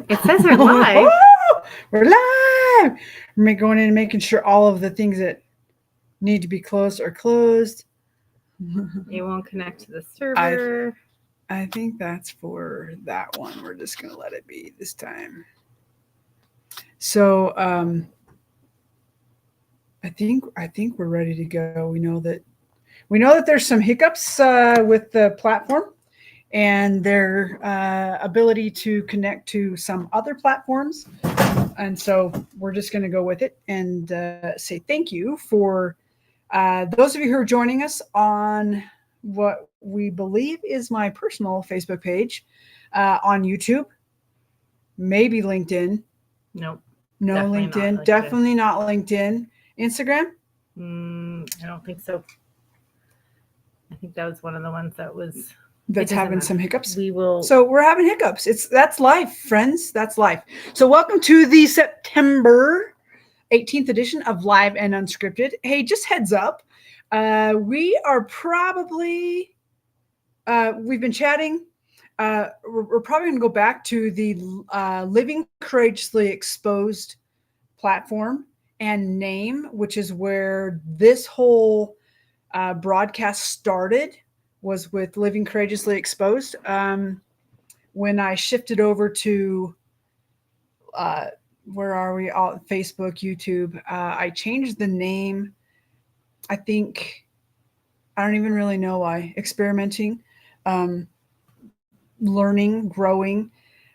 It says we're live. We're live. We're going in and making sure all of the things that need to be closed are closed. It won't connect to the server. I think that's for that one. We're just going to let it be this time. So I think we're ready to go. We know that there's some hiccups with the platform and their ability to connect to some other platforms. And so we're just going to go with it and say thank you for those of you who are joining us on what we believe is my personal Facebook page, on YouTube, maybe LinkedIn. Nope. No, LinkedIn. Definitely not LinkedIn. Instagram? I don't think so. I think that was one of the ones that's having some hiccups. So we're having hiccups. That's life, friends. That's life. So welcome to the September 18th edition of Live and Unscripted. Hey, just heads up. We are probably, we've been chatting. We're probably going to go back to the Living Courageously Exposed platform and name, which is where this whole broadcast started, was with Living Courageously Exposed. When I shifted over to where are we? All Facebook, YouTube. I changed the name. I think I don't even really know why. Experimenting, learning, growing,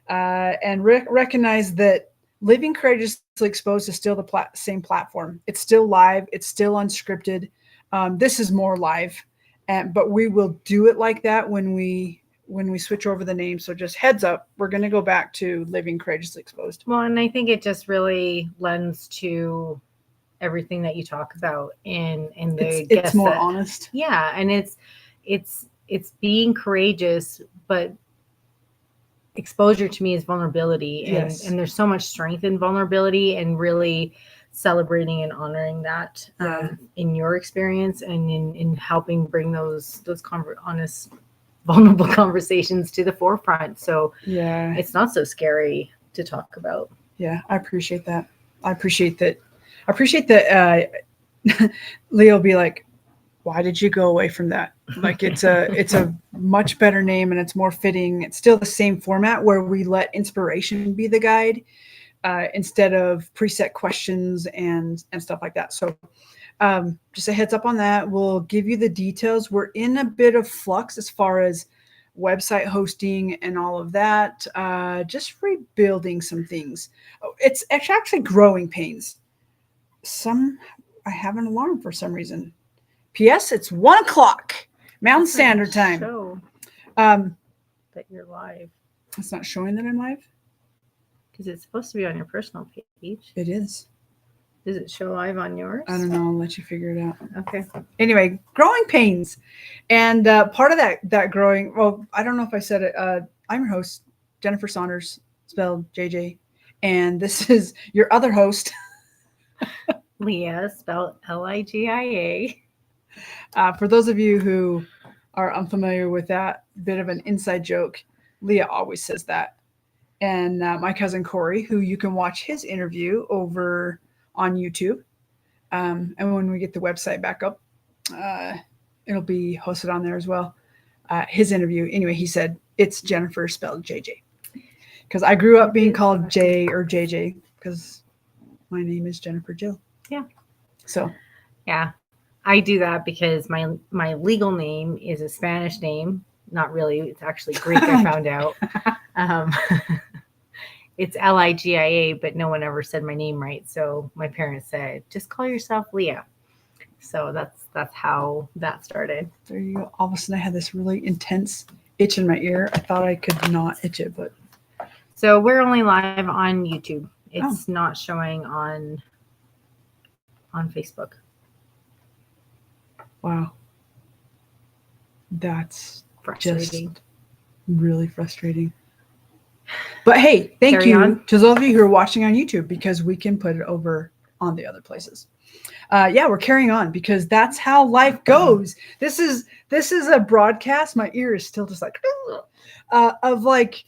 and recognize that Living Courageously Exposed is still the same platform. It's still live. It's still unscripted. This is more live, but we will do it like that when we switch over the name. So just heads up, we're going to go back to Living Courageously Exposed. Well, and I think it just really lends to everything that you talk about it's more honest. Yeah, and it's being courageous, but exposure to me is vulnerability, Yes. and there's so much strength in vulnerability, and really celebrating and honoring that in your experience, and in helping bring those honest, vulnerable conversations to the forefront. So yeah, it's not so scary to talk about. Yeah, I appreciate that. I appreciate that. Leo will be like, why did you go away from that? Like it's a much better name and it's more fitting. It's still the same format where we let inspiration be the guide, instead of preset questions and stuff like that. So just a heads up on that. We'll give you the details. We're in a bit of flux as far as website hosting and all of that. Just rebuilding some things. It's actually growing pains. I have an alarm for some reason. P.S. It's 1:00 Mountain Standard Time. Show that you're live. It's not showing that I'm live? Because it's supposed to be on your personal page. It is. Does it show live on yours? I don't know. I'll let you figure it out. Okay. Anyway, growing pains. And part of that growing, well, I don't know if I said it. I'm your host, Jennifer Saunders, spelled JJ. And this is your other host, Leah, spelled Ligia. For those of you who are unfamiliar with that bit of an inside joke, Leah always says that. And my cousin Corey, who you can watch his interview over on YouTube. And when we get the website back up, it'll be hosted on there as well. His interview, anyway, he said, it's Jennifer spelled JJ. Because I grew up being called J or JJ because my name is Jennifer Jill. Yeah. So. Yeah. I do that because my legal name is a Spanish name. Not really. It's actually Greek, I found out. It's Ligia, but no one ever said my name right. So my parents said, just call yourself Leah. So that's how that started. There you go. All of a sudden I had this really intense itch in my ear. I thought I could not itch it, but. So we're only live on YouTube. It's not showing on Facebook. Wow. That's frustrating. Just really frustrating. But hey, thank you to those of you who are watching on YouTube, because we can put it over on the other places. Yeah, we're carrying on because that's how life goes. This is a broadcast. My ear is still just like of like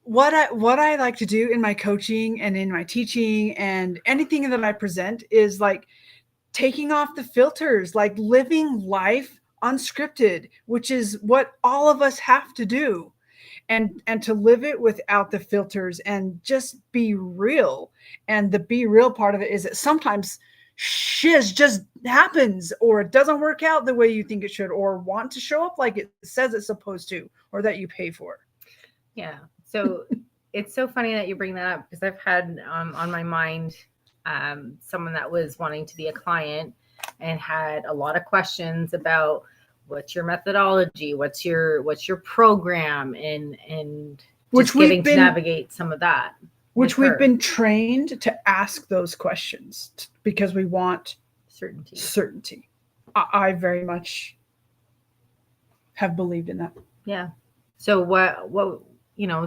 what I like to do in my coaching and in my teaching and anything that I present is like taking off the filters, like living life unscripted, which is what all of us have to do. And to live it without the filters and just be real. And the be real part of it is that sometimes shiz just happens, or it doesn't work out the way you think it should, or want to show up like it says it's supposed to, or that you pay for. Yeah. So it's so funny that you bring that up, because I've had on my mind someone that was wanting to be a client and had a lot of questions about what's your methodology, what's your program, and Which just getting to navigate some of that. Which we've been trained to ask those questions because we want certainty. I very much have believed in that. Yeah. So what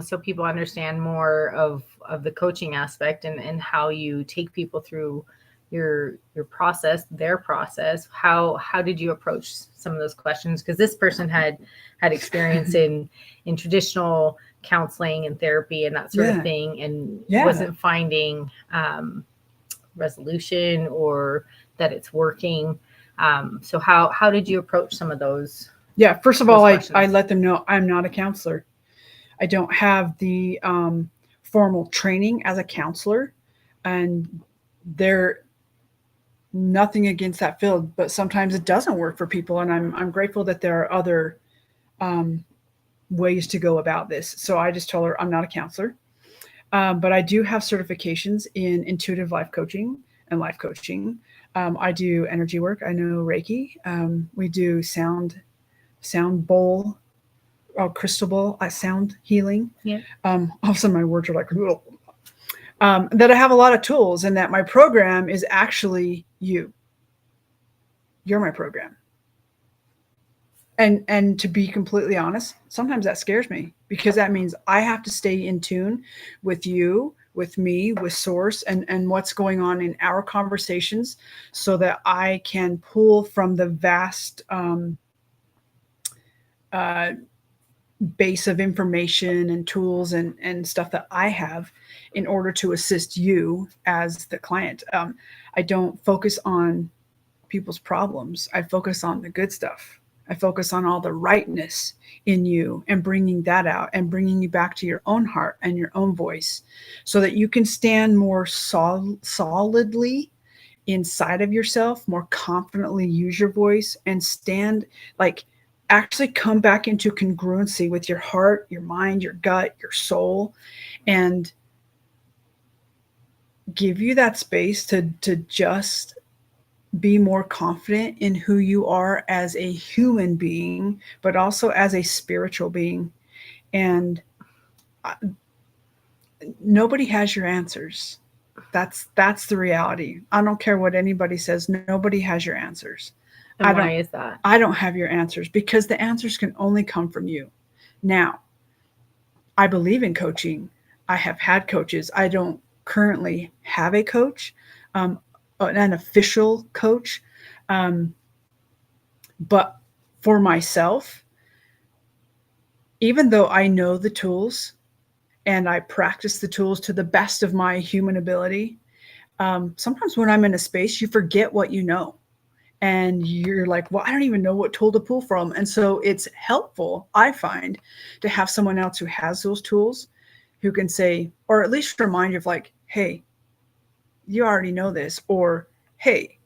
so people understand more of the coaching aspect and how you take people through your process, their process. How did you approach some of those questions? Because this person had experience in traditional counseling and therapy and that sort of thing, and wasn't finding resolution or that it's working. So how did you approach some of those? Yeah, first of all, I let them know I'm not a counselor. I don't have the formal training as a counselor, and they're nothing against that field, but sometimes it doesn't work for people, and I'm grateful that there are other ways to go about this. So I just told her I'm not a counselor, but I do have certifications in intuitive life coaching and life coaching. I do energy work. I know Reiki. We do sound bowl, crystal bowl, sound healing. Yeah. All of a sudden my words are like, that I have a lot of tools, and that my program is actually you. You're my program. And to be completely honest, sometimes that scares me, because that means I have to stay in tune with you, with me, with source, and what's going on in our conversations, so that I can pull from the vast base of information and tools and stuff that I have in order to assist you as the client. I don't focus on people's problems. I focus on the good stuff. I focus on all the rightness in you and bringing that out and bringing you back to your own heart and your own voice, so that you can stand more solidly inside of yourself, more confidently use your voice, and stand like actually come back into congruency with your heart, your mind, your gut, your soul, and give you that space to just be more confident in who you are as a human being, but also as a spiritual being. And nobody has your answers. That's the reality. I don't care what anybody says. Nobody has your answers. And why is that? I don't have your answers, because the answers can only come from you. Now, I believe in coaching. I have had coaches. I don't currently have a coach, an official coach. But for myself, even though I know the tools and I practice the tools to the best of my human ability, sometimes when I'm in a space, you forget what you know. And you're like, well, I don't even know what tool to pull from. And so it's helpful, I find, to have someone else who has those tools, who can say, or at least remind you of like, hey, you already know this, or hey,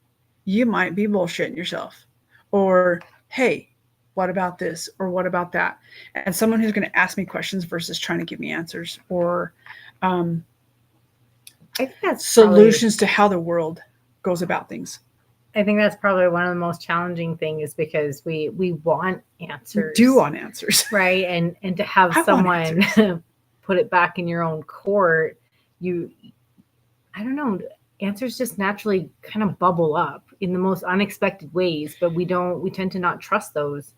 you might be bullshitting yourself, or hey, what about this, or what about that? And someone who's going to ask me questions versus trying to give me answers, or I think that's solutions to how the world goes about things. I think that's probably one of the most challenging things, because we want answers. We do want answers. Right. And to have someone put it back in your own court, I don't know, answers just naturally kind of bubble up in the most unexpected ways, but we tend to not trust those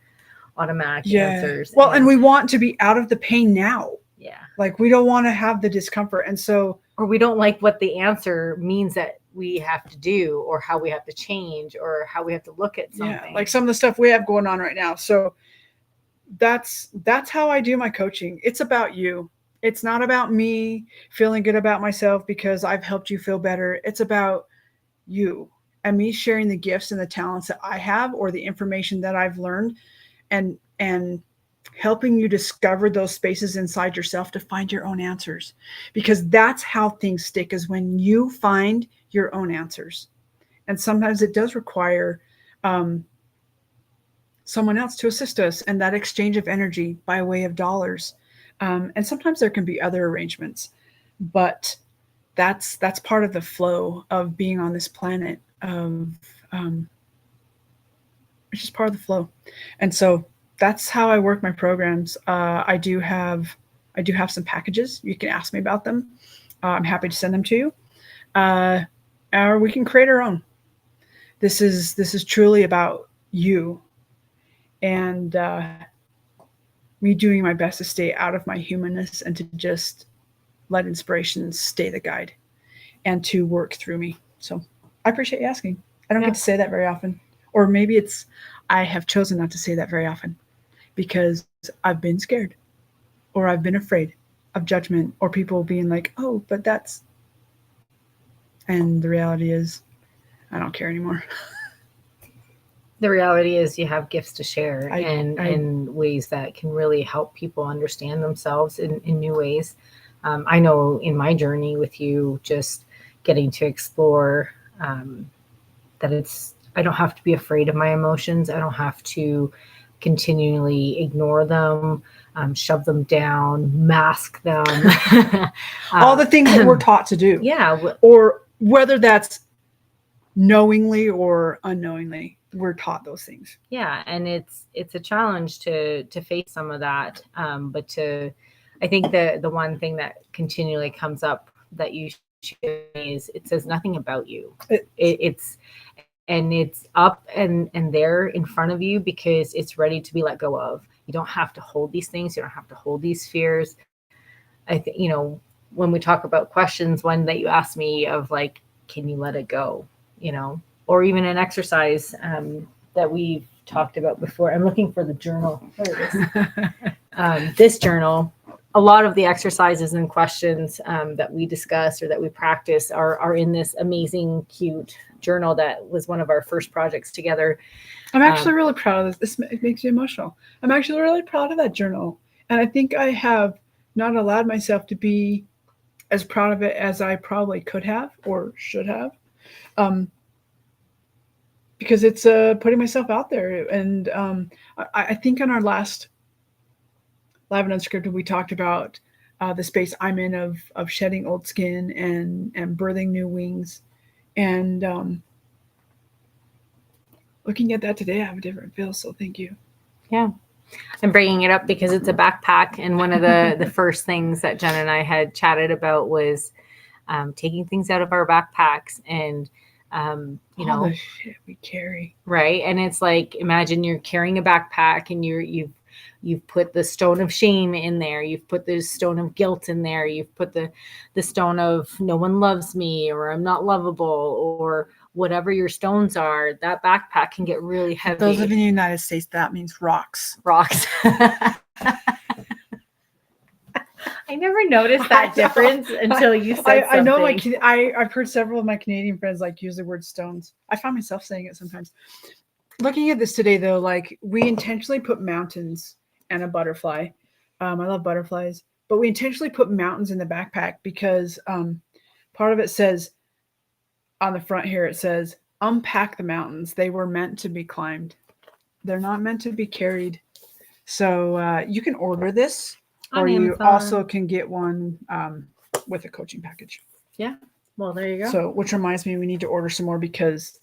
automatic answers. Well, and we want to be out of the pain now. Yeah. Like we don't want to have the discomfort. And so, or we don't like what the answer means that we have to do, or how we have to change, or how we have to look at something. Yeah, like some of the stuff we have going on right now. So that's how I do my coaching. It's about you. It's not about me feeling good about myself because I've helped you feel better. It's about you and me sharing the gifts and the talents that I have or the information that I've learned and helping you discover those spaces inside yourself to find your own answers. Because that's how things stick, is when you find your own answers. And sometimes it does require someone else to assist us, and that exchange of energy by way of dollars. And sometimes there can be other arrangements, but that's part of the flow of being on this planet. It's just part of the flow, and so that's how I work my programs. I do have some packages. You can ask me about them. I'm happy to send them to you, or we can create our own. This is truly about you and me doing my best to stay out of my humanness and to just let inspiration stay the guide and to work through me. So I appreciate you asking. I don't get to say that very often. Or maybe it's I have chosen not to say that very often because I've been scared or I've been afraid of judgment or people being like, oh, but that's... And the reality is I don't care anymore. The reality is you have gifts to share in ways that can really help people understand themselves in new ways. I know in my journey with you, just getting to explore that I don't have to be afraid of my emotions. I don't have to continually ignore them, shove them down, mask them. All the things that we're taught to do. Yeah. Or whether that's knowingly or unknowingly, we're taught those things. Yeah. And it's a challenge to face some of that. But I think the one thing that continually comes up that you share is it says nothing about you. It's up and there in front of you because it's ready to be let go of. You don't have to hold these things. You don't have to hold these fears. I think, when we talk about questions, one that you asked me of like, can you let it go? Or even an exercise that we've talked about before. I'm looking for the journal. There it is. This journal, a lot of the exercises and questions that we discuss or that we practice are in this amazing, cute journal that was one of our first projects together. I'm actually really proud of this. It makes me emotional. I'm actually really proud of that journal. And I think I have not allowed myself to be as proud of it as I probably could have or should have. Because it's putting myself out there. And I think on our last Live and Unscripted, we talked about the space I'm in of shedding old skin and birthing new wings. And looking at that today, I have a different feel. So thank you. Yeah. I'm bringing it up because it's a backpack. And one of the first things that Jen and I had chatted about was taking things out of our backpacks and, all the shit we carry. Right. And it's like, imagine you're carrying a backpack and you've put the stone of shame in there. You've put the stone of guilt in there. You've put the stone of no one loves me or I'm not lovable or whatever your stones are. That backpack can get really heavy. For those of you in the United States, that means rocks. Rocks. I never noticed that difference until you said something. I know I've heard several of my Canadian friends use the word stones. I find myself saying it sometimes. Looking at this today, though, we intentionally put mountains and a butterfly. I love butterflies, but we intentionally put mountains in the backpack because part of it says on the front here, it says, unpack the mountains. They were meant to be climbed. They're not meant to be carried. So you can order this. Or you also can get one with a coaching package. Yeah. Well, there you go. So, which reminds me, we need to order some more because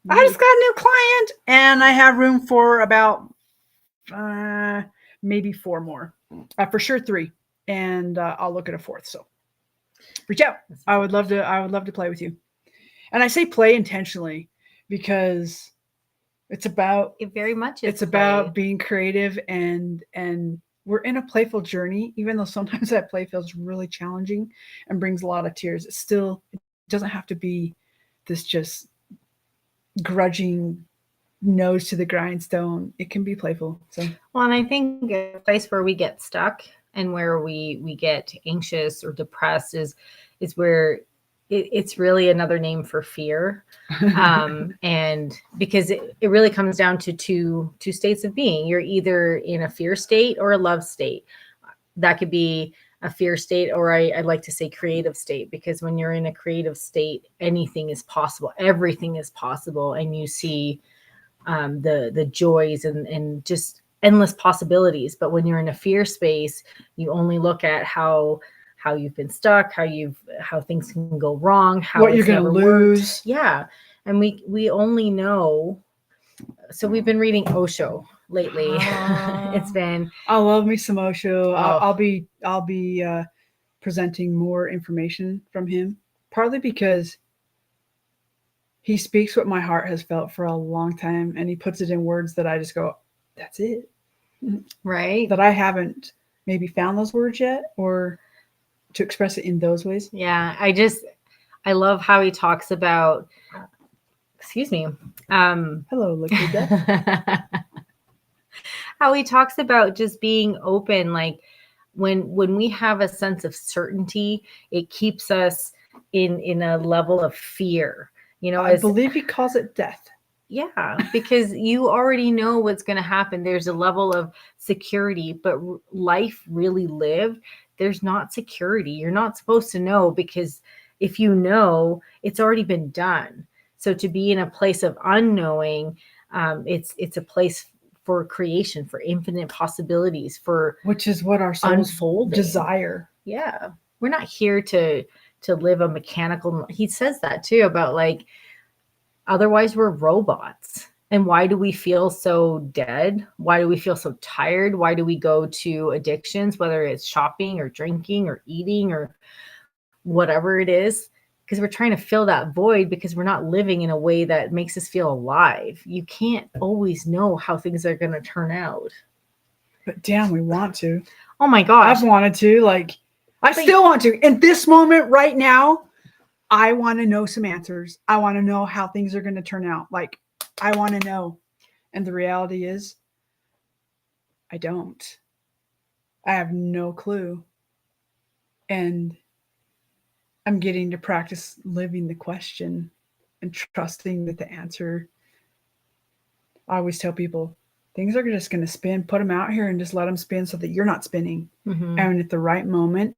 I just got a new client and I have room for about maybe 4 more. For sure 3. And I'll look at a 4th. So reach out. I would love to play with you. And I say play intentionally because it's about about being creative and we're in a playful journey, even though sometimes that play feels really challenging and brings a lot of tears. It doesn't have to be this just grudging nose to the grindstone. It can be playful. So, well, and I think a place where we get stuck and where we get anxious or depressed is where it's really another name for fear. And because it really comes down to two states of being. You're either in a fear state or a love state. That could be a fear state, or I like to say creative state, because when you're in a creative state, anything is possible, everything is possible, and you see the joys and just endless possibilities. But when you're in a fear space, you only look at how you've been stuck, how things can go wrong, how what you're going to lose. Yeah. And we only know. So we've been reading Osho lately. It's been, I love me some Osho. Oh. I'll be presenting more information from him, partly because he speaks what my heart has felt for a long time, and he puts it in words that I just go, that's it. right. That I haven't maybe found those words yet, or to express it in those ways. Yeah. I love how he talks about, excuse me. Hello, liquid death. How he talks about just being open. Like when we have a sense of certainty, it keeps us in a level of fear. I believe he calls it death. Yeah, because you already know what's going to happen. There's a level of security, but life really lived, there's not security. You're not supposed to know, because if you know, it's already been done. So to be in a place of unknowing, it's a place for creation, for infinite possibilities, for which is what our souls unfolding. Desire. Yeah, we're not here to live a mechanical. He says that too, about like, otherwise we're robots. And why do we feel so dead? Why do we feel so tired? Why do we go to addictions, whether it's shopping or drinking or eating or whatever it is? Because we're trying to fill that void, because we're not living in a way that makes us feel alive. You can't always know how things are going to turn out. But damn, we want to. Oh my gosh. I've wanted to. Like, I still want to. In this moment right now, I want to know some answers. I want to know how things are going to turn out. Like, I want to know. And the reality is, I don't. I have no clue. And I'm getting to practice living the question and trusting that the answer. I always tell people, things are just going to spin. Put them out here and just let them spin so that you're not spinning. Mm-hmm. And at the right moment,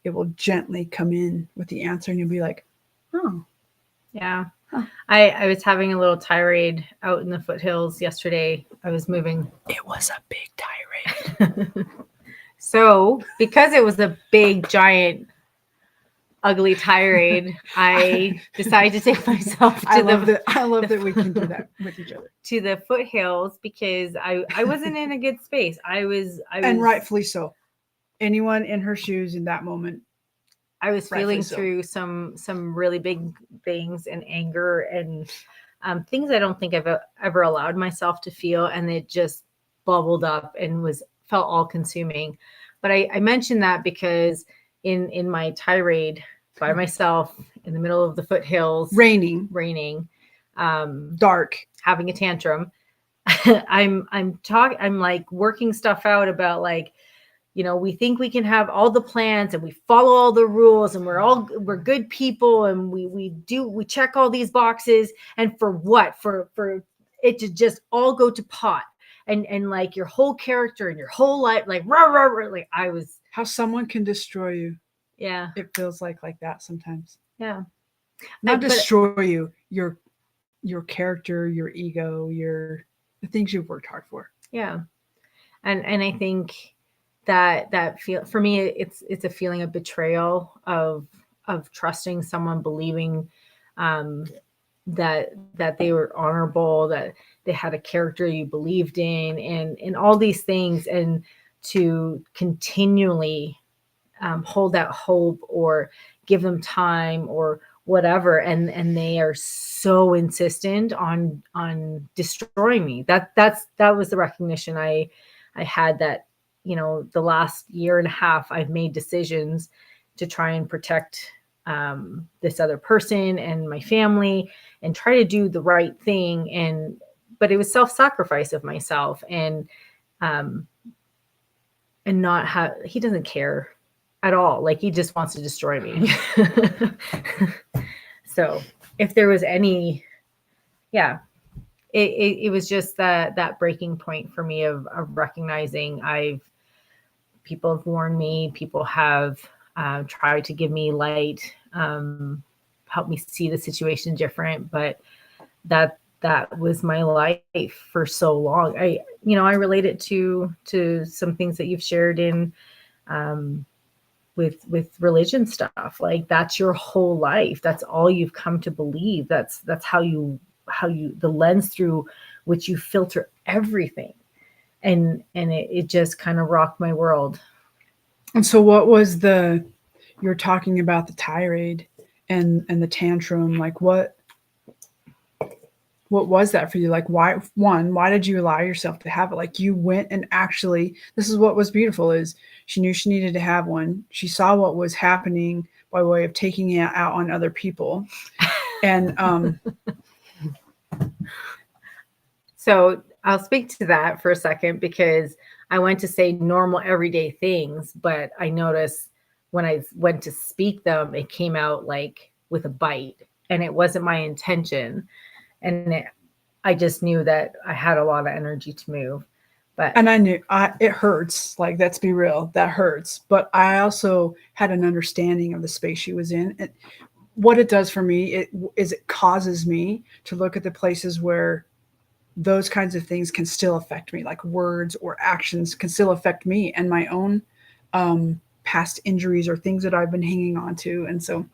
it will gently come in with the answer, and you'll be like, oh. Yeah. Huh. I was having a little tirade out in the foothills yesterday. I was moving. It was a big tirade. So because it was a big, giant, ugly tirade, I decided to take myself to I love that we can do that with each other. To the foothills, because I wasn't in a good space. I was and rightfully so. Anyone in her shoes in that moment. I was feeling through some really big things and anger and things I don't think I've ever allowed myself to feel, and it just bubbled up and felt all consuming. But I mentioned that because in my tirade by myself in the middle of the foothills, raining, dark, having a tantrum, I'm like working stuff out about like, we think we can have all the plans and we follow all the rules and we're good people and we check all these boxes, and for what? For it to just all go to pot and like your whole character and your whole life, like rah, rah, rah, like I was. How someone can destroy you. Yeah. It feels like that sometimes. Yeah. Not destroy you, your character, your ego, the things you've worked hard for. Yeah. And I think that feel for me, it's a feeling of betrayal of trusting someone, believing that they were honorable, that they had a character you believed in, and all these things, and to continually hold that hope or give them time or whatever, and they are so insistent on destroying me. That was the recognition I had, that the last year and a half I've made decisions to try and protect this other person and my family and try to do the right thing, but it was self-sacrifice of myself, and not have, he doesn't care at all. Like he just wants to destroy me. So if there was any, yeah, it was just that breaking point for me of recognizing people have warned me, people have tried to give me light, help me see the situation different, but that was my life for so long. I relate it to some things that you've shared in with religion stuff. Like that's your whole life. That's all you've come to believe. That's how you the lens through which you filter everything. And it just kind of rocked my world. And so what was you're talking about the tirade and the tantrum, like what was that for you? Like why did you allow yourself to have it? Like you went and actually, this is what was beautiful, is she knew she needed to have one. She saw what was happening by way of taking it out on other people. And so I'll speak to that for a second, because I went to say normal everyday things, but I noticed when I went to speak them, it came out like with a bite, and it wasn't my intention. And I just knew that I had a lot of energy to move. And I knew it hurts. Like, let's be real, that hurts. But I also had an understanding of the space she was in. And what it does for me it causes me to look at the places where those kinds of things can still affect me, like words or actions can still affect me and my own past injuries or things that I've been hanging on to. And so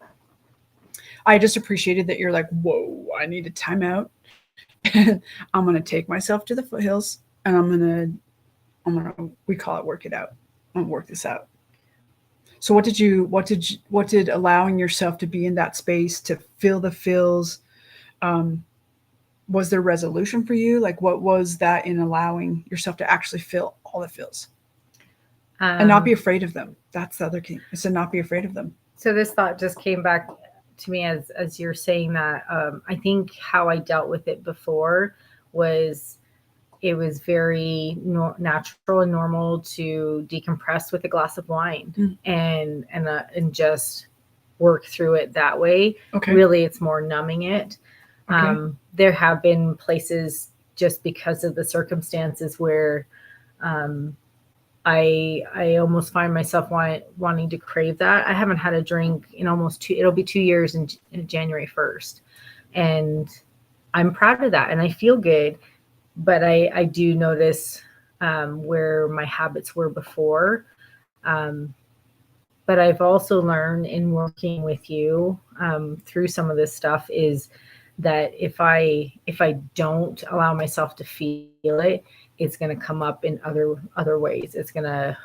I just appreciated that you're like, whoa, I need a timeout. And I'm going to take myself to the foothills and I'm going to, we call it work it out. I'm going to work this out. So what did allowing yourself to be in that space, to feel the feels, was there resolution for you? Like what was that in allowing yourself to actually feel all the feels and not be afraid of them? That's the other key, is to not be afraid of them. So this thought just came back to me as you're saying that. I think how I dealt with it before was it was very natural and normal to decompress with a glass of wine and just work through it that way. Okay. Really, it's more numbing it. Okay. There have been places just because of the circumstances where I almost find myself wanting to crave that. I haven't had a drink in it'll be 2 years in January 1st. And I'm proud of that and I feel good. But I do notice where my habits were before. But I've also learned in working with you through some of this stuff is that if I don't allow myself to feel it, it's going to come up in other ways. It's going to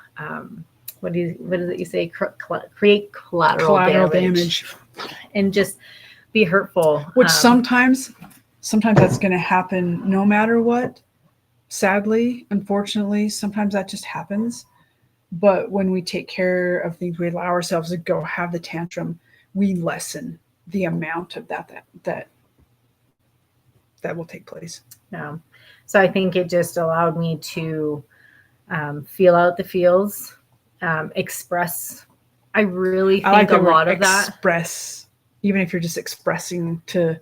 what is it you say? Create collateral damage and just be hurtful. Which sometimes that's going to happen no matter what. Sadly, unfortunately, sometimes that just happens. But when we take care of things, we allow ourselves to go have the tantrum, we lessen the amount of that will take place. Yeah. So I think it just allowed me to feel out the feels, express. I really think like a lot of that. Express, even if you're just expressing to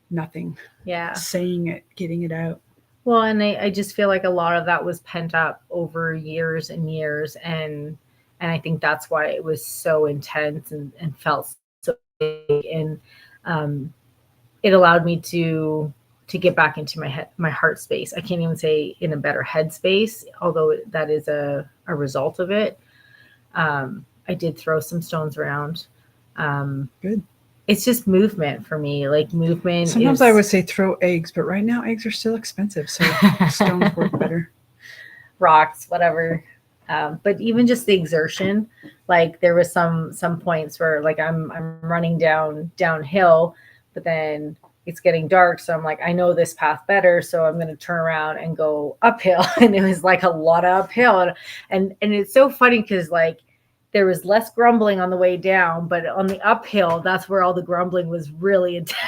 nothing. Yeah. Saying it, getting it out. Well, and I just feel like a lot of that was pent up over years and years. And I think that's why it was so intense and felt so big. And it allowed me to get back into my heart space. I can't even say in a better head space, although that is a result of it. I did throw some stones around. Good. It's just movement for me. Like movement. Sometimes I would say throw eggs, but right now eggs are still expensive, so stones work better. Rocks, whatever. But even just the exertion, like there was some points where like I'm running downhill, but then it's getting dark. So I'm like, I know this path better. So I'm going to turn around and go uphill. And it was like a lot of uphill. And it's so funny because like there was less grumbling on the way down, but on the uphill, that's where all the grumbling was really intense.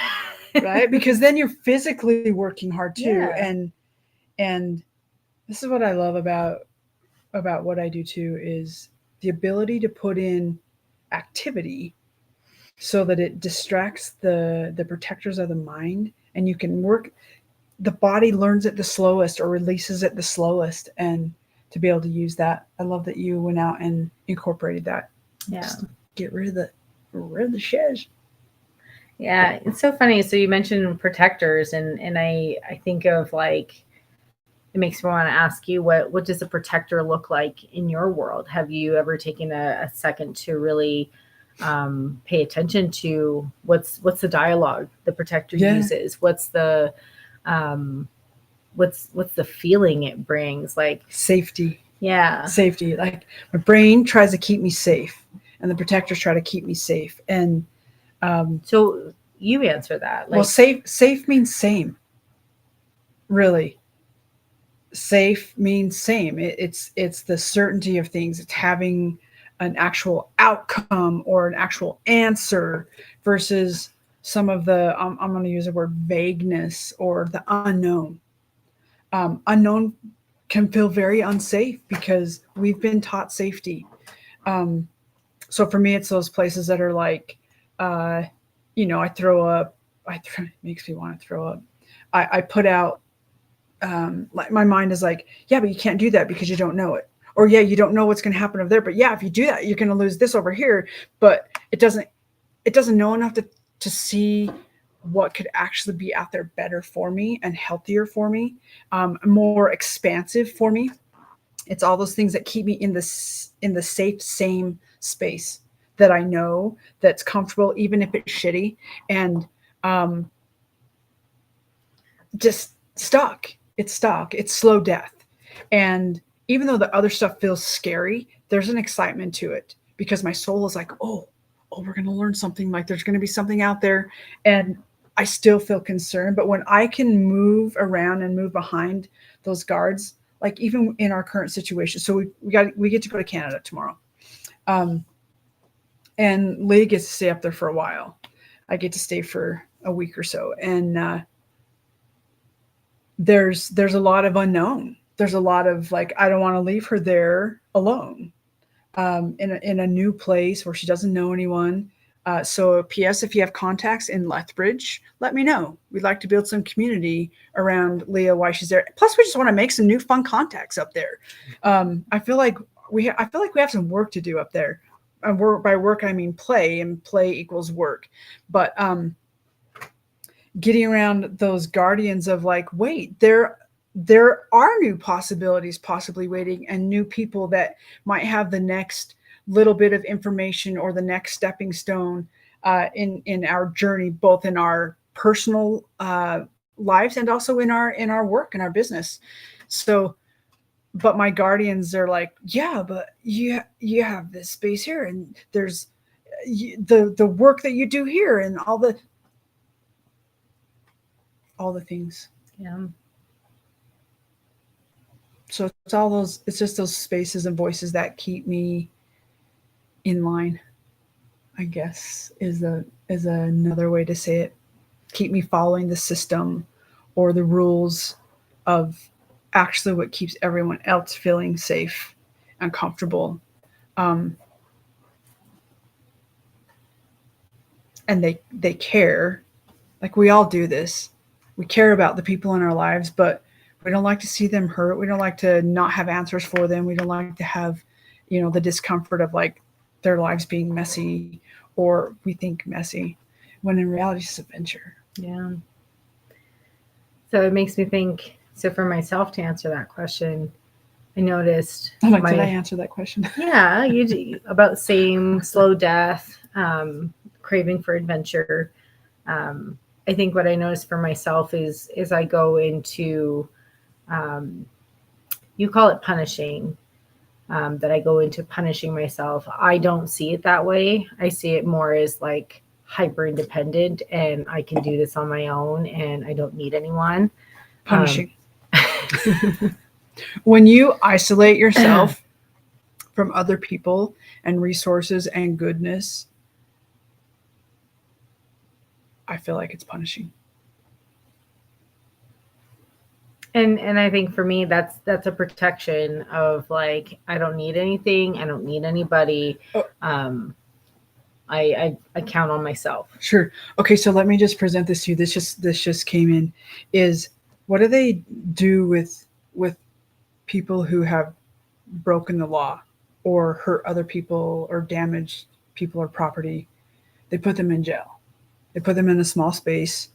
Right? Because then you're physically working hard too. Yeah. And this is what I love about about what I do too is the ability to put in activity so that it distracts the protectors of the mind, and you can work. The body learns it the slowest or releases it the slowest, and to be able to use that. I love that you went out and incorporated that. Yeah. Just get rid of the shiz. Yeah, it's so funny. So you mentioned protectors, and I think of like, it makes me want to ask you, what does a protector look like in your world? Have you ever taken a second to really pay attention to what's the dialogue the protector uses? What's the what's the feeling it brings? Like safety. Yeah. Safety. Like my brain tries to keep me safe, and the protectors try to keep me safe. And so you answer that. Like, well, safe means same. Really. Safe means same. It's the certainty of things. It's having an actual outcome or an actual answer versus some of the I'm going to use the word vagueness or the unknown. Unknown can feel very unsafe because we've been taught safety. So for me, it's those places that are like, I throw up. It makes me want to throw up. I put out. Like my mind is like, yeah, but you can't do that because you don't know it. Or yeah, you don't know what's going to happen over there. But yeah, if you do that, you're going to lose this over here. But it doesn't know enough to see what could actually be out there better for me and healthier for me, more expansive for me. It's all those things that keep me in the safe, same space that I know that's comfortable, even if it's shitty, and just stuck. It's stuck. It's slow death. And even though the other stuff feels scary, there's an excitement to it because my soul is like, oh, we're going to learn something. Like there's going to be something out there. And I still feel concerned. But when I can move around and move behind those guards, like even in our current situation, so we get to go to Canada tomorrow. And Leah gets to stay up there for a while. I get to stay for a week or so. And there's a lot of unknown. There's a lot of like, I don't want to leave her there alone in a new place where she doesn't know anyone. So P.S. if you have contacts in Lethbridge, let me know. We'd like to build some community around Leah while she's there. Plus, we just want to make some new fun contacts up there. I feel like we have some work to do up there. And by work, I mean play, and play equals work. But getting around those guardians of like, wait, there are new possibilities possibly waiting, and new people that might have the next little bit of information or the next stepping stone in our journey, both in our personal lives and also in our work and our business. So, but my guardians are like, yeah, but you have this space here, and there's the work that you do here, and all the things. Yeah. So it's just those spaces and voices that keep me in line, I guess, is another way to say it. Keep me following the system or the rules of actually what keeps everyone else feeling safe and comfortable. And they care. Like we all do this. We care about the people in our lives, but we don't like to see them hurt. We don't like to not have answers for them. We don't like to have, the discomfort of like their lives being messy, or we think messy, when in reality it's adventure. Yeah. So it makes me think, so for myself to answer that question, I noticed. I'm like, did I answer that question? Yeah, you do, about same, slow death, craving for adventure. I think what I noticed for myself is I go into, you call it punishing, that I go into punishing myself. I don't see it that way. I see it more as like hyper independent, and I can do this on my own, and I don't need anyone. Punishing. When you isolate yourself from other people and resources and goodness, I feel like it's punishing. And I think for me that's a protection of like I don't need anything, I don't need anybody. Oh. I count on myself. Sure. Okay, so let me just present this to you. This just came in. Is what do they do with people who have broken the law or hurt other people or damaged people or property? They put them in jail. They put them in a small space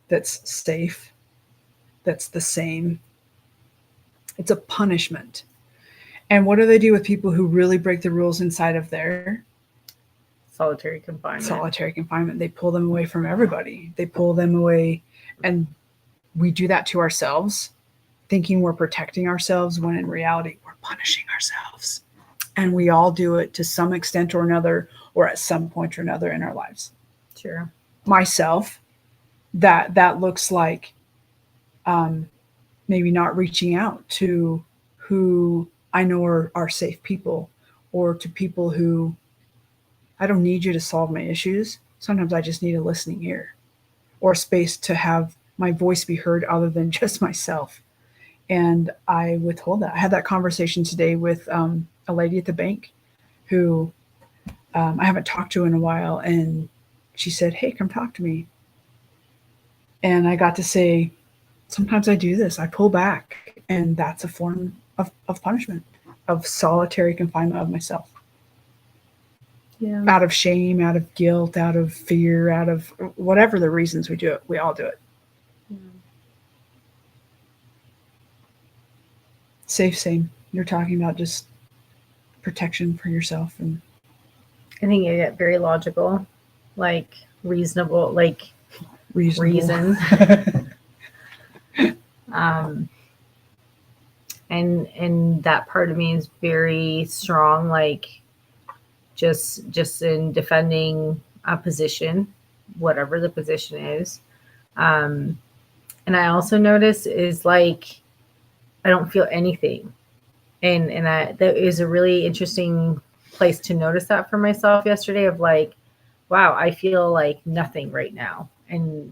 that's safe, that's the same. It's a punishment. And what do they do with people who really break the rules inside of their Solitary confinement. solitary confinement? They pull them away from everybody. They pull them away, and we do that to ourselves, thinking we're protecting ourselves when in reality we're punishing ourselves. And we all do it to some extent or another, or at some point or another in our lives. Sure. Myself, that looks like maybe not reaching out to who I know are safe people, or to people who I don't need you to solve my issues. Sometimes I just need a listening ear or a space to have my voice be heard other than just myself. And I withhold that. I had that conversation today with a lady at the bank who I haven't talked to in a while. And she said, "Hey, come talk to me." And I got to say, sometimes I do this. I pull back. And that's a form of punishment, of solitary confinement of myself. Yeah. Out of shame, out of guilt, out of fear, out of whatever the reasons we do it. We all do it. Yeah. Safe, same. You're talking about just protection for yourself. And I think you get very logical, like reasonable, like reasonable. reason. And that part of me is very strong, like just in defending a position, whatever the position is. And I also notice is like I don't feel anything, and that is a really interesting place to notice that for myself yesterday. Of like, wow, I feel like nothing right now, and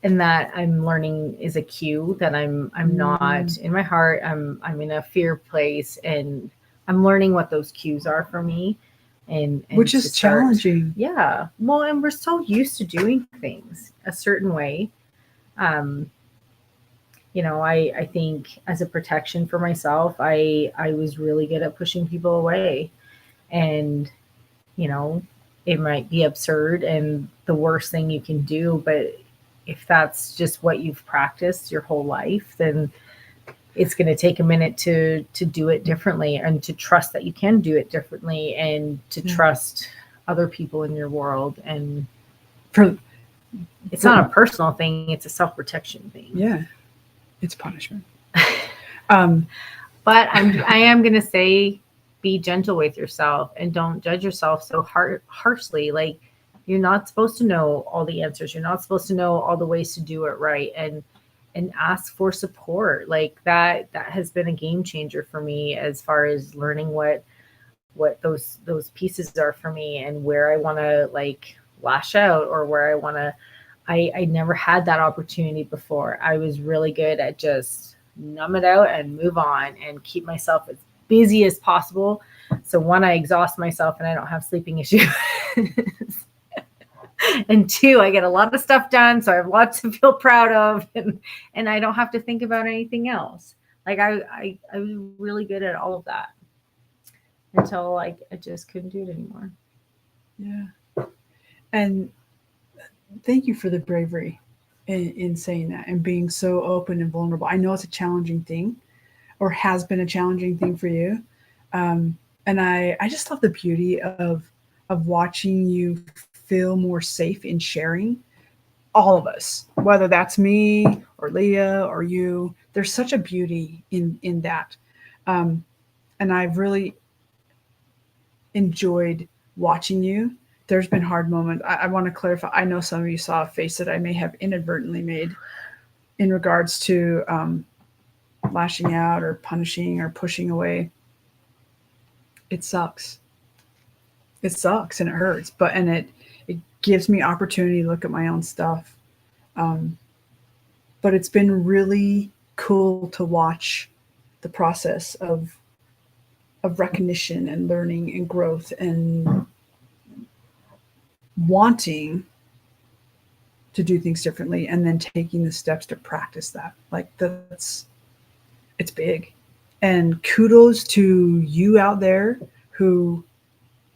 that I'm learning is a cue that I'm not in my heart. I'm in a fear place, and I'm learning what those cues are for me, and which is challenging. Yeah, well, and we're so used to doing things a certain way. I think as a protection for myself, I was really good at pushing people away, and it might be absurd and the worst thing you can do, but if that's just what you've practiced your whole life, then it's going to take a minute to do it differently, and to trust that you can do it differently, and to trust other people in your world. And it's not a personal thing, it's a self-protection thing. Yeah, it's punishment. But I am going to say, be gentle with yourself and don't judge yourself so harshly. Like, you're not supposed to know all the answers. You're not supposed to know all the ways to do it right. And ask for support. Like that has been a game changer for me as far as learning what those pieces are for me, and where I want to like lash out, or where I want to. I never had that opportunity before. I was really good at just numb it out and move on and keep myself as busy as possible. So one, I exhaust myself and I don't have sleeping issues. And two, I get a lot of stuff done, so I have lots to feel proud of, and I don't have to think about anything else. Like I was really good at all of that until like I just couldn't do it anymore. Yeah. And thank you for the bravery in saying that and being so open and vulnerable. I know it's a challenging thing, or has been a challenging thing for you. And I just love the beauty of watching you feel more safe in sharing. All of us, whether that's me or Leah or you, there's such a beauty in that. And I've really enjoyed watching you. There's been hard moments. I want to clarify. I know some of you saw a face that I may have inadvertently made in regards to lashing out or punishing or pushing away. It sucks. It sucks and it hurts, and it gives me opportunity to look at my own stuff. But it's been really cool to watch the process of recognition and learning and growth and wanting to do things differently and then taking the steps to practice that. Like it's big. And kudos to you out there who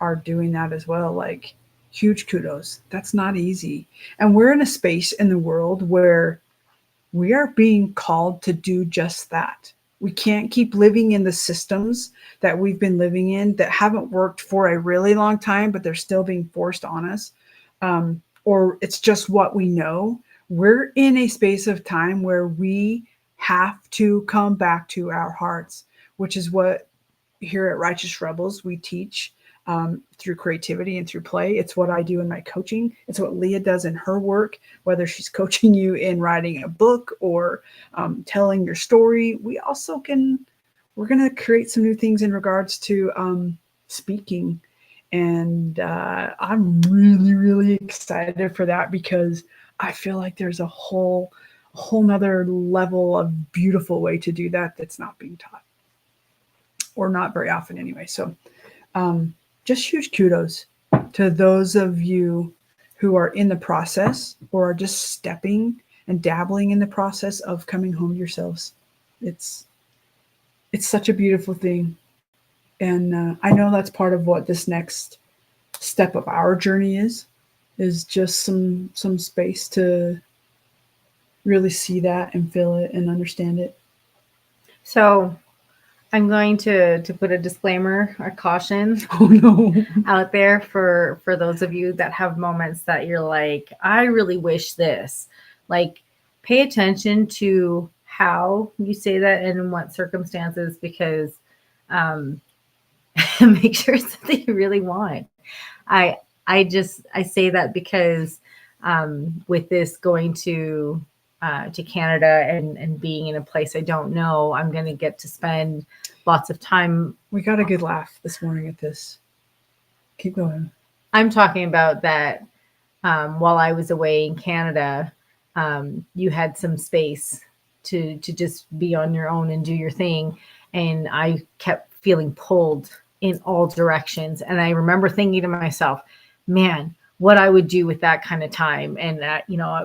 are doing that as well. Like huge kudos. That's not easy. And we're in a space in the world where we are being called to do just that. We can't keep living in the systems that we've been living in that haven't worked for a really long time, but they're still being forced on us. Or it's just what we know. We're in a space of time where we have to come back to our hearts, which is what here at Righteous Rebels we teach through creativity and through play. It's what I do in my coaching. It's what Leah does in her work, whether she's coaching you in writing a book or telling your story. We're going to create some new things in regards to speaking. And I'm really, really excited for that because I feel like there's a whole nother level of beautiful way to do that that's not being taught, or not very often anyway. So just huge kudos to those of you who are in the process or are just stepping and dabbling in the process of coming home to yourselves. It's such a beautiful thing. And I know that's part of what this next step of our journey is just some space to really see that and feel it and understand it. So I'm going to put a disclaimer, a caution out there for those of you that have moments that you're like, I really wish this. Like, pay attention to how you say that and in what circumstances, because make sure it's something you really want. I say that because with this going to Canada and being in a place I don't know, I'm going to get to spend lots of time. We got a good laugh this morning at this. Keep going. I'm talking about that while I was away in Canada, you had some space to just be on your own and do your thing. And I kept feeling pulled in all directions. And I remember thinking to myself, man, what I would do with that kind of time. And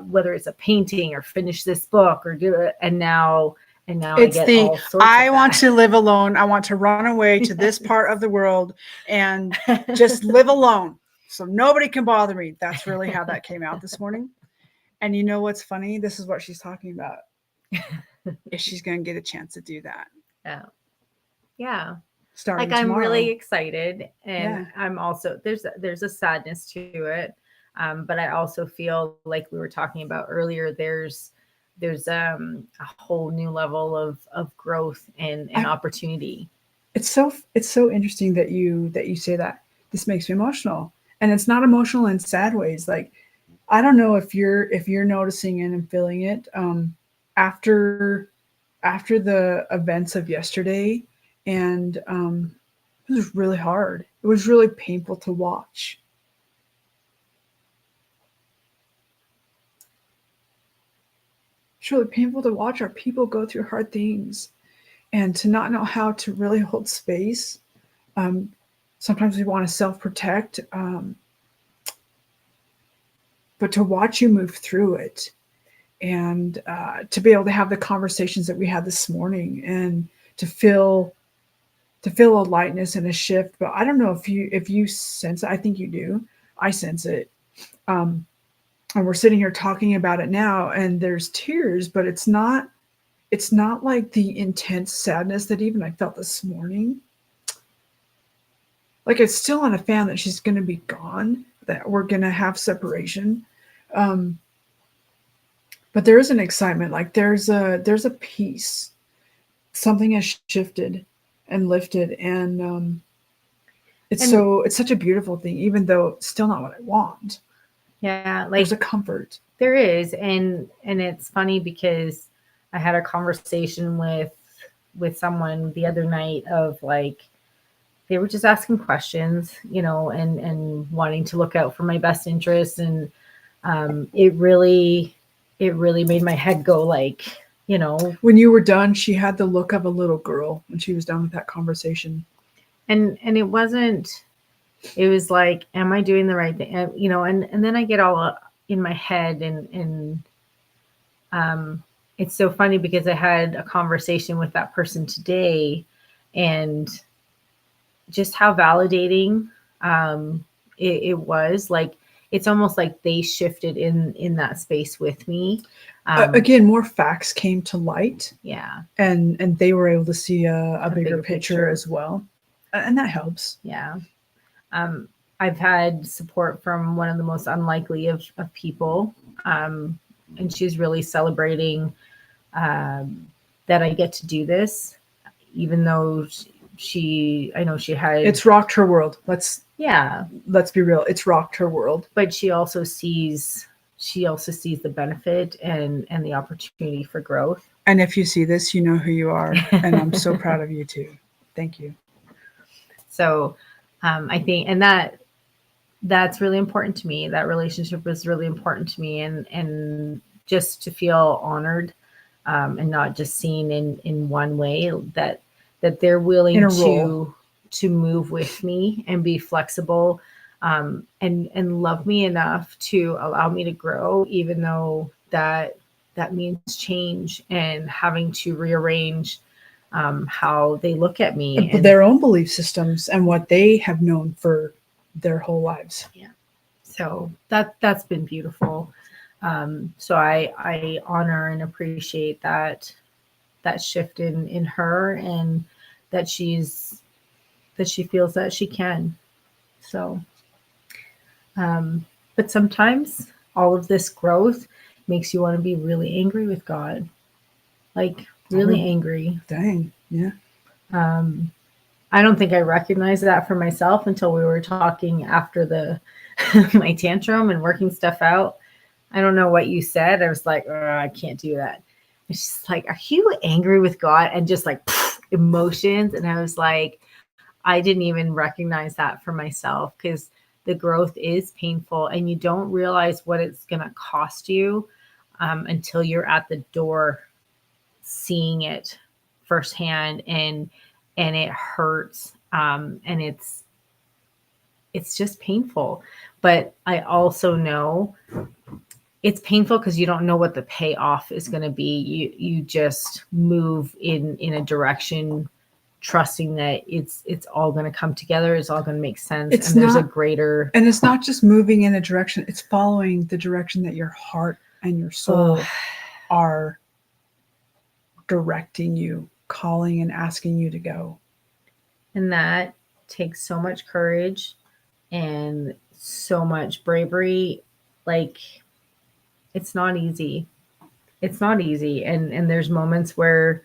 whether it's a painting or finish this book or do it. And now it's I want to live alone. I want to run away to this part of the world and just live alone so nobody can bother me. That's really how that came out this morning. And you know what's funny? This is what she's talking about. If she's going to get a chance to do that. Yeah. Starting like tomorrow. I'm really excited, and Yeah. I'm also there's a sadness to it, but I also feel like we were talking about earlier. There's a whole new level of growth and opportunity. It's so interesting that you say that. This makes me emotional, and it's not emotional in sad ways. Like, I don't know if you're noticing it and feeling it after the events of yesterday. And it was really hard. It was really painful to watch. It's really painful to watch our people go through hard things and to not know how to really hold space. Sometimes we want to self-protect, but to watch you move through it and to be able to have the conversations that we had this morning and to feel a lightness and a shift. But I don't know if you sense it. I think you do. I sense it. And we're sitting here talking about it now, and there's tears, but it's not like the intense sadness that even I felt this morning. Like, it's still on a fan that she's going to be gone, that we're going to have separation. But there is an excitement. Like, there's a peace. Something has shifted and lifted, and it's such a beautiful thing, even though it's still not what I want. Yeah, like there's a comfort. There is, and it's funny because I had a conversation with someone the other night of, like, they were just asking questions, and wanting to look out for my best interests, and it really made my head go like, you know. When you were done, she had the look of a little girl when she was done with that conversation. And it wasn't, it was like, am I doing the right thing? You know, and then I get all in my head, and it's so funny because I had a conversation with that person today, and just how validating it was. Like, it's almost like they shifted in that space with me. Again, more facts came to light. Yeah. And they were able to see a bigger picture as well. And that helps. Yeah. I've had support from one of the most unlikely of people. And she's really celebrating that I get to do this, even though I know she had. It's rocked her world. Let's be real. It's rocked her world. But she also sees the benefit and the opportunity for growth. And if you see this, you know who you are. And I'm so proud of you too. Thank you. So I think, and that's really important to me. That relationship was really important to me, and just to feel honored, and not just seen in one way, that they're willing to move with me and be flexible, and love me enough to allow me to grow, even though that means change and having to rearrange how they look at me and their own belief systems and what they have known for their whole lives. Yeah. So that's been beautiful. So I honor and appreciate that shift in her, and that she feels that she can. So, but sometimes all of this growth makes you want to be really angry with God, like really angry. Dang. Yeah. I don't think I recognized that for myself until we were talking after my tantrum and working stuff out. I don't know what you said. I was like, I can't do that. It's just like, are you angry with God? And just like emotions. And I was like, I didn't even recognize that for myself, because the growth is painful, and you don't realize what it's going to cost you until you're at the door seeing it firsthand, and it hurts, and it's just painful. But I also know it's painful because you don't know what the payoff is going to be. You just move in a direction, trusting that it's all going to come together. It's all going to make sense. There's a greater. And it's not just moving in a direction. It's following the direction that your heart and your soul are directing you, calling and asking you to go. And that takes so much courage and so much bravery. Like, it's not easy. It's not easy. And there's moments where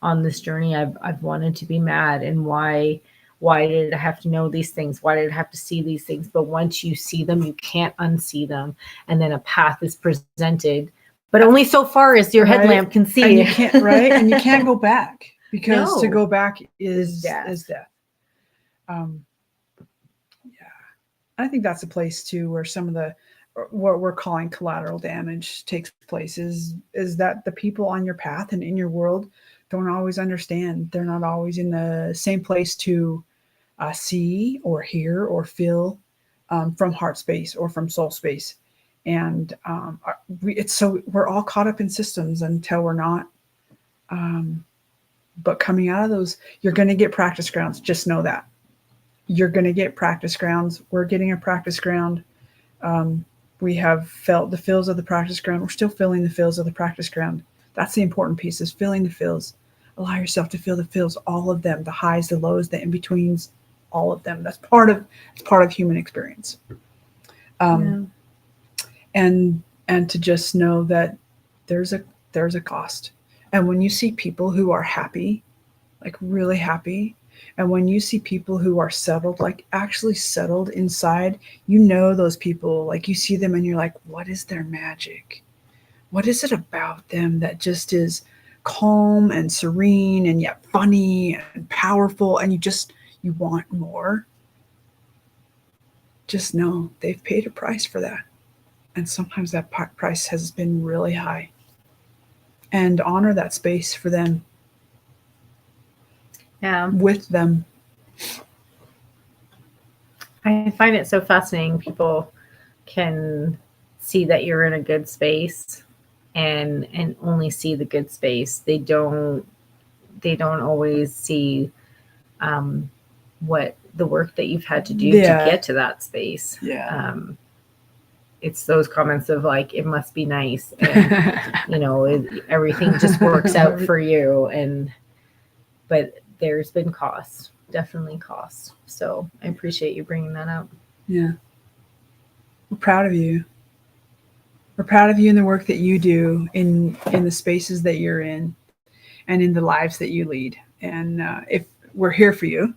on this journey I've wanted to be mad, and why did I have to know these things? Why did I have to see these things? But once you see them, you can't unsee them. And then a path is presented, but only so far as your headlamp can see. And you can't, right? And you can't go back, because to go back is death. I think that's a place too where some of what we're calling collateral damage takes place, is that the people on your path and in your world don't always understand. They're not always in the same place to see or hear or feel from heart space or from soul space. And we're all caught up in systems until we're not. But coming out of those, you're going to get practice grounds. Just know that. You're going to get practice grounds. We're getting a practice ground. We have felt the feels of the practice ground. We're still feeling the feels of the practice ground. That's the important piece, is feeling the feels. Allow yourself to feel the feels, all of them, the highs, the lows, the in-betweens, all of them. That's part of human experience. And to just know that there's a cost. And when you see people who are happy, like really happy, and when you see people who are settled, like actually settled inside, you know those people, like you see them and you're like, what is their magic? What is it about them that just is calm and serene and yet funny and powerful, and you want more? Just know they've paid a price for that. And sometimes that price has been really high. and honor that space for them. Yeah. With them. I find it so fascinating. People can see that you're in a good space and only see the good space. They don't always see what the work that you've had to do to get to that space. Yeah. It's those comments of like, it must be nice, and everything just works out for you, but there's been cost, definitely cost. So I appreciate you bringing that up. Yeah. We're proud of you. We're proud of you in the work that you do in the spaces that you're in and in the lives that you lead. And if we're here for you,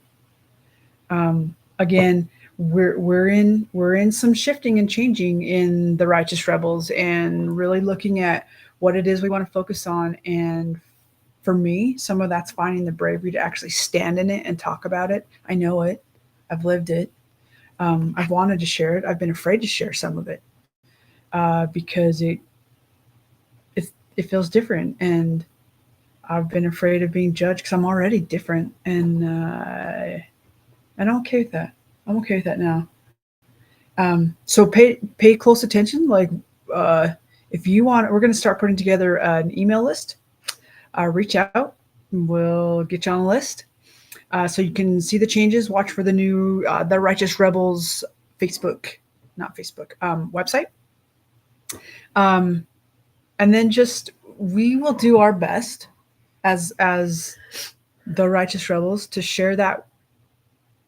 again, we're in some shifting and changing in the Righteous Rebels, and really looking at what it is we want to focus on. And for me, some of that's finding the bravery to actually stand in it and talk about it. I know it. I've lived it. I've wanted to share it. I've been afraid to share some of it because it feels different, and I've been afraid of being judged because I'm already different, and I'm okay with that. I'm okay with that now. So pay close attention. Like if you want, we're going to start putting together an email list. Reach out. We'll get you on the list. So you can see the changes. Watch for the new the Righteous Rebels website. And then we will do our best as the Righteous Rebels to share that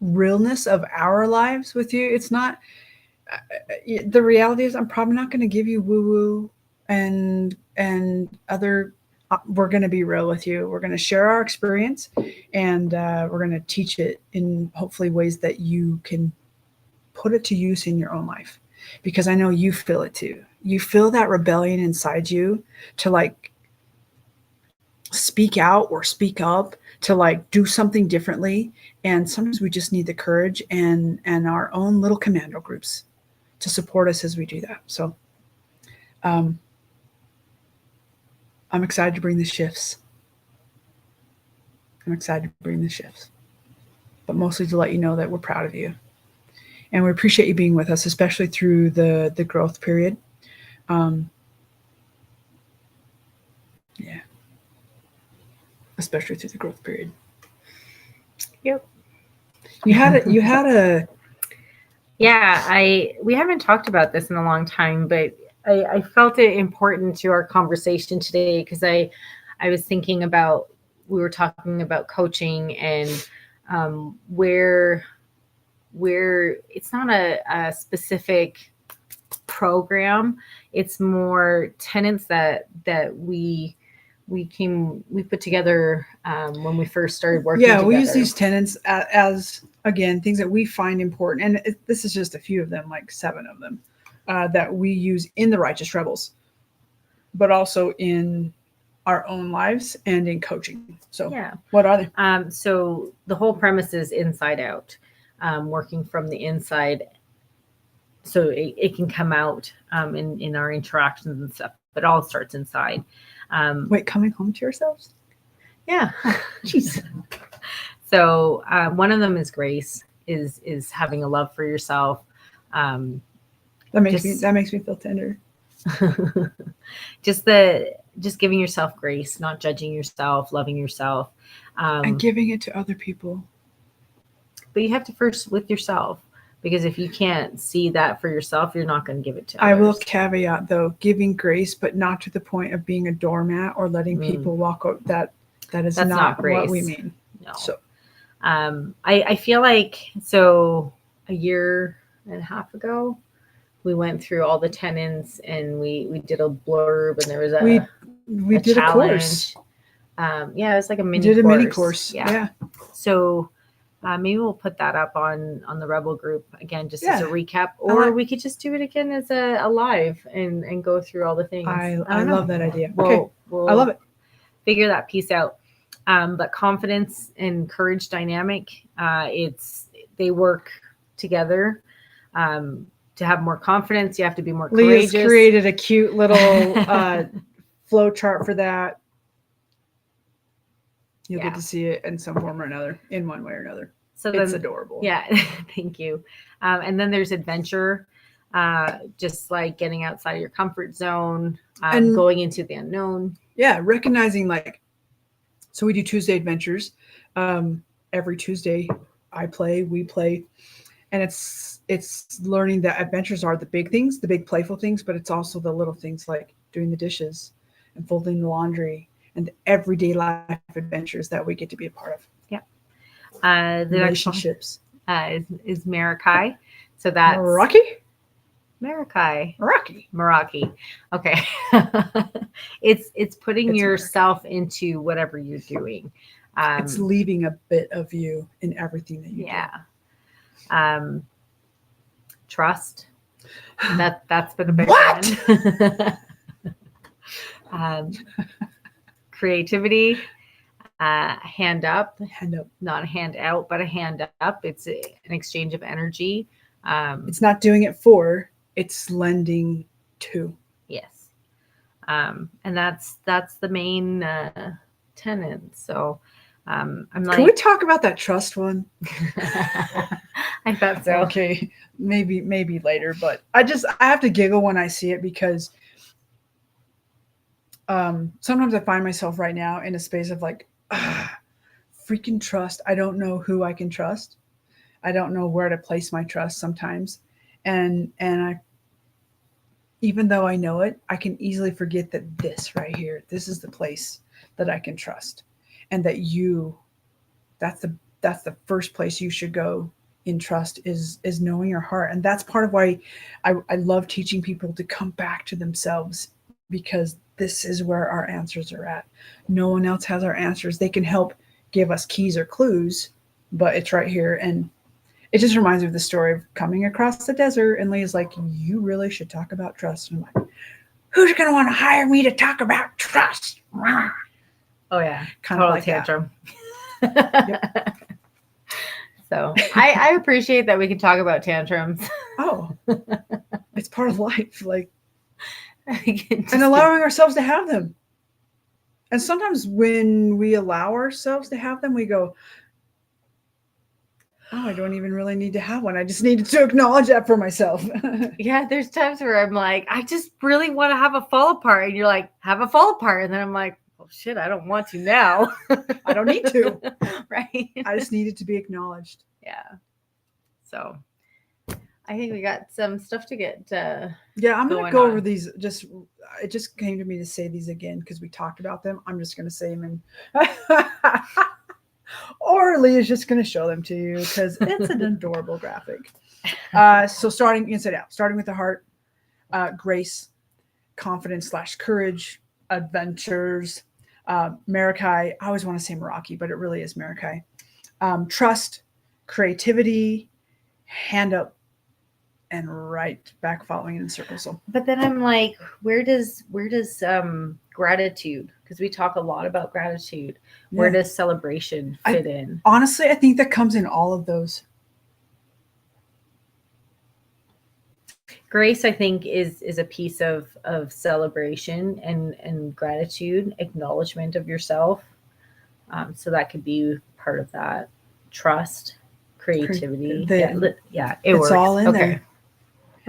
realness of our lives with you. It's not the reality is I'm probably not going to give you woo woo and other. We're going to be real with you. We're going to share our experience, and we're going to teach it in hopefully ways that you can put it to use in your own life, because I know you feel it too. You feel that rebellion inside you to like speak out or speak up, to like do something differently. And sometimes we just need the courage and our own little commando groups to support us as we do that. So I'm excited to bring the shifts. But mostly to let you know that we're proud of you. And we appreciate you being with us, especially through the growth period. Yeah. Especially through the growth period. Yep. You had a Yeah, we haven't talked about this in a long time, but I felt it important to our conversation today, because I was thinking about, we were talking about coaching and where it's not a specific program. It's more tenets that we put together when we first started working together. We use these tenets as again, things that we find important. And this is just a few of them, like 7 of them, that we use in the Righteous Rebels, but also in our own lives and in coaching. So yeah. What are they? So the whole premise is inside out, working from the inside, so it can come out in our interactions and stuff, but it all starts inside. Coming home to yourselves? Yeah. Jeez. So one of them is grace, is having a love for yourself. That makes me feel tender. just giving yourself grace, not judging yourself, loving yourself, and giving it to other people. But you have to first with yourself, because if you can't see that for yourself, you're not going to give it to others. I will caveat though, giving grace, but not to the point of being a doormat or letting people walk out. That's not grace. What we mean. No. So I feel like, so a year and a half ago, we went through all the tenets, and we did a blurb, and there was we did challenge. A course. It was like a mini course. Yeah. So maybe we'll put that up on the Rebel group again, just as a recap, or we could just do it again as a live and go through all the things. I love that idea. We'll I love it. Figure that piece out. But confidence and courage dynamic, they work together. To have more confidence, you have to be more courageous. Leah's created a cute little flow chart for that. You'll Yeah. get to see it in some form or another, in one way or another. So It's then, adorable. yeah, thank you. And then there's adventure, just like getting outside of your comfort zone, And- going into the unknown. Yeah, recognizing like, so we do Tuesday adventures. Every Tuesday, I play, we play, and it's learning that adventures are the big things, the big playful things, but it's also the little things like doing the dishes and folding the laundry and the everyday life adventures that we get to be a part of. Yeah. The Relationships. next one is Marakai. So that's Rocky? Marakai. Rocky. Okay. It's putting It's yourself into whatever you're doing. It's leaving a bit of you in everything that you do. Trust. That's been a big What? one. Creativity. Hand up, not a hand out, but a hand up. It's an exchange of energy. It's not doing it for, it's lending to. Yes. And that's the main tenet. So I'm like, can we talk about that trust one? I thought so. Okay, maybe later, but I have to giggle when I see it because sometimes I find myself right now in a space of like, freaking trust. I don't know who I can trust. I don't know where to place my trust sometimes. And I, even though I know it, I can easily forget that this right here, this is the place that I can trust. And that that's the first place you should go in trust is knowing your heart. And that's part of why I love teaching people to come back to themselves, because this is where our answers are at. No one else has our answers. They can help give us keys or clues, but it's right here. And it just reminds me of the story of coming across the desert, and Leah's like, you really should talk about trust. And I'm like, who's going to want to hire me to talk about trust? Oh yeah. Kind Total of like tantrum. Yep. So I appreciate that we can talk about tantrums. Oh, it's part of life. Like, and allowing ourselves to have them. And sometimes when we allow ourselves to have them, we go, oh, I don't even really need to have one. I just needed to acknowledge that for myself. Yeah, there's times where I'm like, I just really want to have a fall apart. And you're like, have a fall apart. And then I'm like, oh shit, I don't want to now. I don't need to. Right. I just needed to be acknowledged. Yeah. So I think we got some stuff to get. Yeah, I'm going to go over these. It just came to me to say these again because we talked about them. I'm just going to say them or Leah's just going to show them to you because it's an adorable graphic. So starting inside out, starting with the heart, grace, confidence / courage, adventures, Marakai. I always want to say Meraki, but it really is Marakai. Trust, creativity, hand up, and right back following in circle. So, but then I'm like, where does gratitude? Because we talk a lot about gratitude. Yeah. Where does celebration fit in? Honestly, I think that comes in all of those. Grace, I think, is a piece of celebration and gratitude, acknowledgement of yourself. So that could be part of that. Trust, creativity. It it's works. all in there. Okay.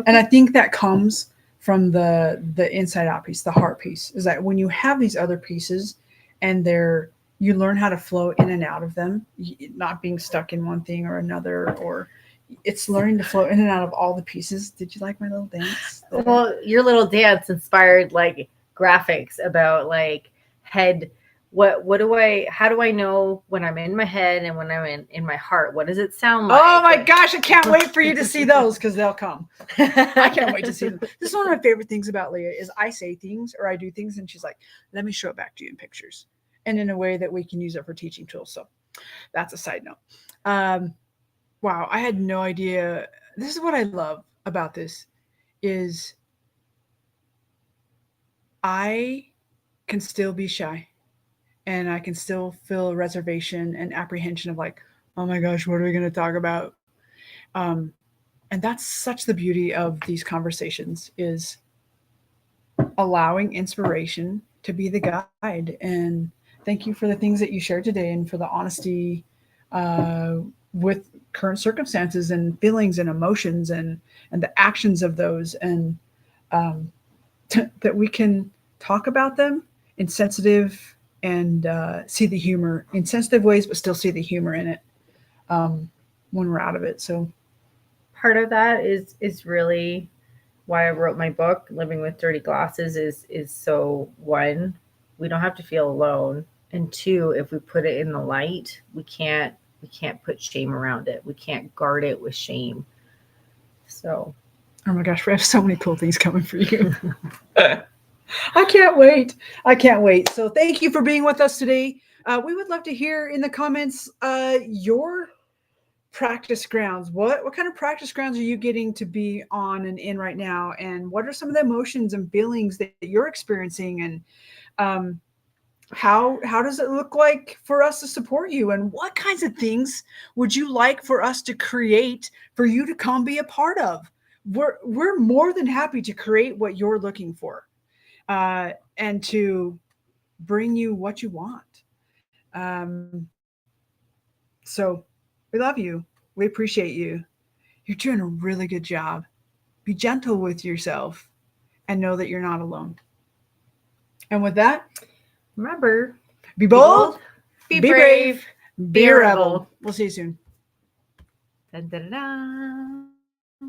And I think that comes from the inside out piece, the heart piece, is that when you have these other pieces and you learn how to flow in and out of them, not being stuck in one thing or another, or it's learning to flow in and out of all the pieces. Did you like my little dance? Well, your little dance inspired like graphics about like head. How do I know when I'm in my head and when I'm in my heart? What does it sound like? Oh my gosh, I can't wait for you to see those because they'll come. I can't wait to see them. This is one of my favorite things about Leah is I say things or I do things and she's like, let me show it back to you in pictures and in a way that we can use it for teaching tools. So that's a side note. Wow, I had no idea. This is what I love about this is I can still be shy. And I can still feel a reservation and apprehension of like, oh my gosh, what are we going to talk about? And that's such the beauty of these conversations is allowing inspiration to be the guide. And thank you for the things that you shared today and for the honesty with current circumstances and feelings and emotions and the actions of those, and that we can talk about them in sensitive and see the humor in sensitive ways, but still see the humor in it when we're out of it. So part of that is really why I wrote my book, Living with Dirty Glasses, is so, one, we don't have to feel alone, and two, if we put it in the light, we can't put shame around it. We can't guard it with shame. So, oh my gosh, we have so many cool things coming for you. I can't wait. I can't wait. So thank you for being with us today. We would love to hear in the comments your practice grounds. What kind of practice grounds are you getting to be on and in right now? And what are some of the emotions and feelings that you're experiencing? And how does it look like for us to support you? And what kinds of things would you like for us to create for you to come be a part of? We're more than happy to create what you're looking for, and to bring you what you want. So we love you. We appreciate you. You're doing a really good job. Be gentle with yourself and know that you're not alone. And with that, remember, be bold, be be brave, be a rebel. We'll see you soon. Dun, dun, dun, dun.